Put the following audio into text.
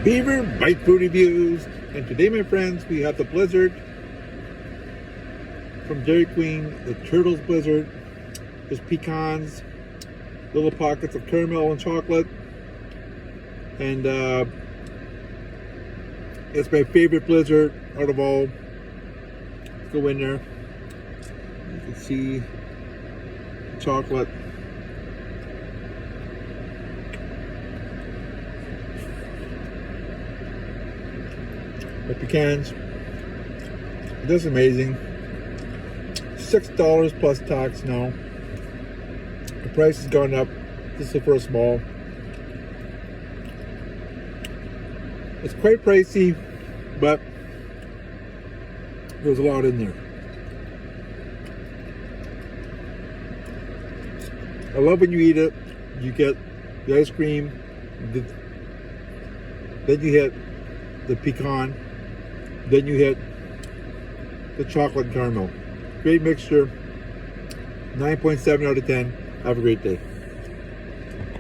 Beaver Bite Food Reviews. And today, my friends, we have the Blizzard from Dairy Queen, the Turtles Blizzard. There's pecans, little pockets of caramel and chocolate. And it's my favorite Blizzard out of all. Let's go in there. You can see the chocolate. The pecans. That's amazing. $6 plus tax now. The price has gone up. This is for a small. It's quite pricey, but there's a lot in there. I love when you eat it. You get the ice cream, then you hit the pecan, then you hit the chocolate and caramel. Great mixture. 9.7 out of 10. Have a great day.